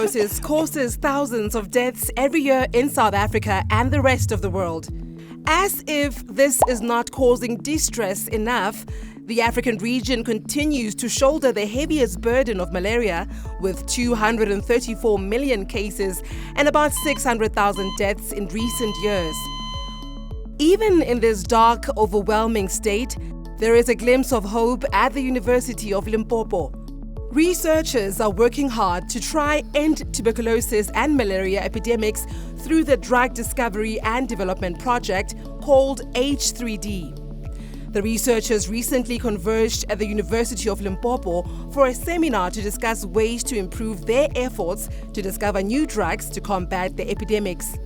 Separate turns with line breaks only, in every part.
tuberculosis causes thousands of deaths every year in South Africa and the rest of the world. As if this is not causing distress enough, the African region continues to shoulder the heaviest burden of malaria, with 234 million cases and about 600,000 deaths in recent years. Even in this dark, overwhelming state, there is a glimpse of hope at the University of Limpopo. Researchers are working hard to try end tuberculosis and malaria epidemics through the Drug Discovery and Development Project called H3D. The researchers recently converged at the University of Limpopo for a seminar to discuss ways to improve their efforts to discover new drugs to combat the epidemics.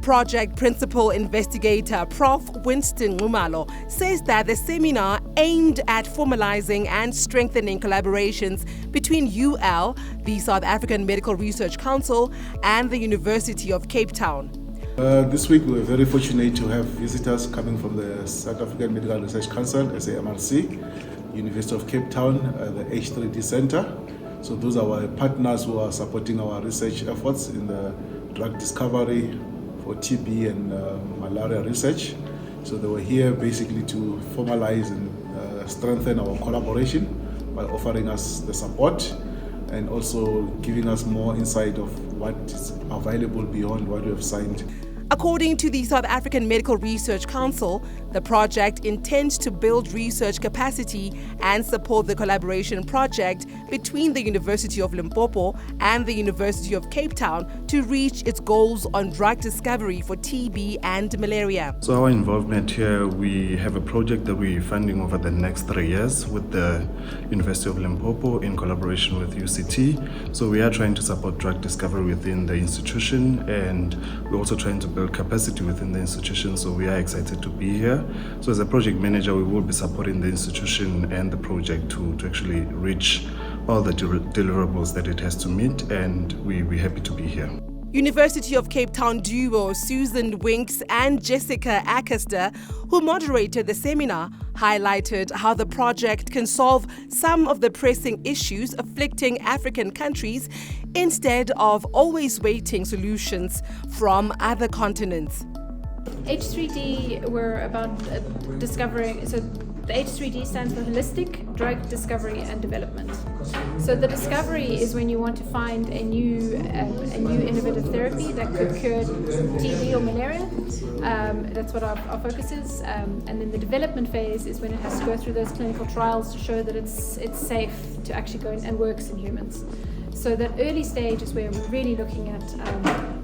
Project Principal Investigator Prof. Winston Ngumalo says that the seminar aimed at formalizing and strengthening collaborations between UL, the South African Medical Research Council, and the University of Cape Town.
This week we were very fortunate to have visitors coming from the South African Medical Research Council, SAMRC, University of Cape Town, the H3D Center. So those are our partners who are supporting our research efforts in the drug discovery for TB and malaria research. So they were here basically to formalize and strengthen our collaboration by offering us the support and also giving us more insight of what is available beyond what we have signed.
According to the South African Medical Research Council, the project intends to build research capacity and support the collaboration project between the University of Limpopo and the University of Cape Town to reach its goals on drug discovery for TB and malaria.
So our involvement here, we have a project that we're funding over the next 3 years with the University of Limpopo in collaboration with UCT. So we are trying to support drug discovery within the institution, and we're also trying to build capacity within the institution, so we are excited to be here. So as a project manager, we will be supporting the institution and the project to actually reach all the deliverables that it has to meet, and we're happy to be here.
University of Cape Town duo Susan Winks and Jessica Accaster, who moderated the seminar, highlighted how the project can solve some of the pressing issues afflicting African countries instead of always waiting solutions from other continents.
H3D were about discovering, so the H3D stands for Holistic Drug Discovery and Development. So the discovery is when you want to find a new innovative therapy that could cure TB or malaria. That's what our focus is. And then the development phase is when it has to go through those clinical trials to show that it's safe to actually go and works in humans. So that early stage is where we're really looking at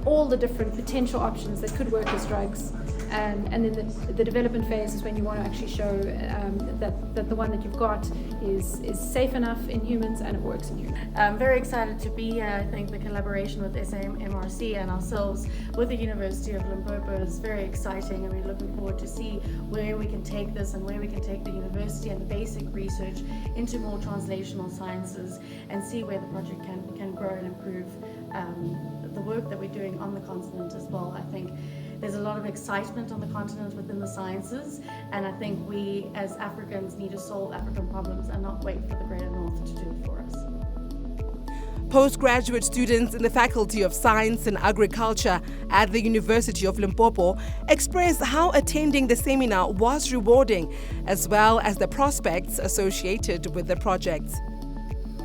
all the different potential options that could work as drugs. And then the development phase is when you want to actually show that the one that you've got is safe enough in humans and it works in humans.
I'm very excited to be here. I think the collaboration with SAMRC and ourselves with the University of Limpopo is very exciting, and we're looking forward to see where we can take this and where we can take the university and the basic research into more translational sciences and see where the project can grow and improve the work that we're doing on the continent as well. I think there's a lot of excitement on the continent within the sciences, and I think we as Africans need to solve African problems and not wait for the Greater North to do it for us.
Postgraduate students in the Faculty of Science and Agriculture at the University of Limpopo expressed how attending the seminar was rewarding, as well as the prospects associated with the project.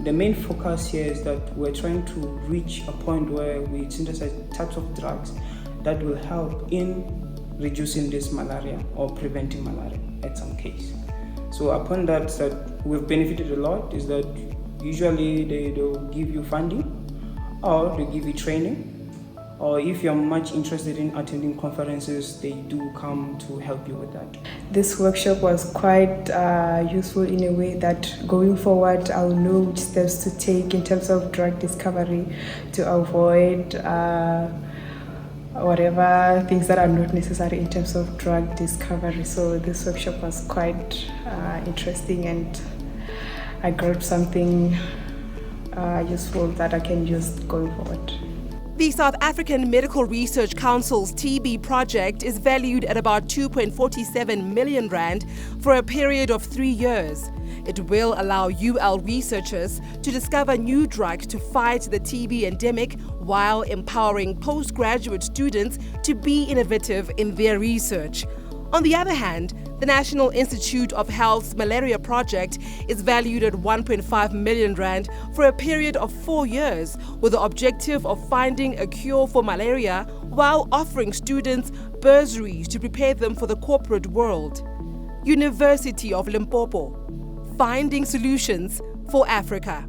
The main focus here is that we're trying to reach a point where we synthesize types of drugs that will help in reducing this malaria or preventing malaria at some case. So upon that we've benefited a lot is that usually they'll give you funding, or they give you training, or if you're much interested in attending conferences, they do come to help you with that.
This workshop was quite useful in a way that going forward I'll know which steps to take in terms of drug discovery to avoid whatever things that are not necessary in terms of drug discovery. So this workshop was quite interesting, and I grabbed something useful that I can use going forward.
The South African Medical Research Council's TB project is valued at about 2.47 million rand for a period of 3 years. It will allow UL researchers to discover new drugs to fight the TB endemic while empowering postgraduate students to be innovative in their research. On the other hand, the National Institute of Health's malaria project is valued at 1.5 million rand for a period of 4 years, with the objective of finding a cure for malaria while offering students bursaries to prepare them for the corporate world. University of Limpopo, finding solutions for Africa.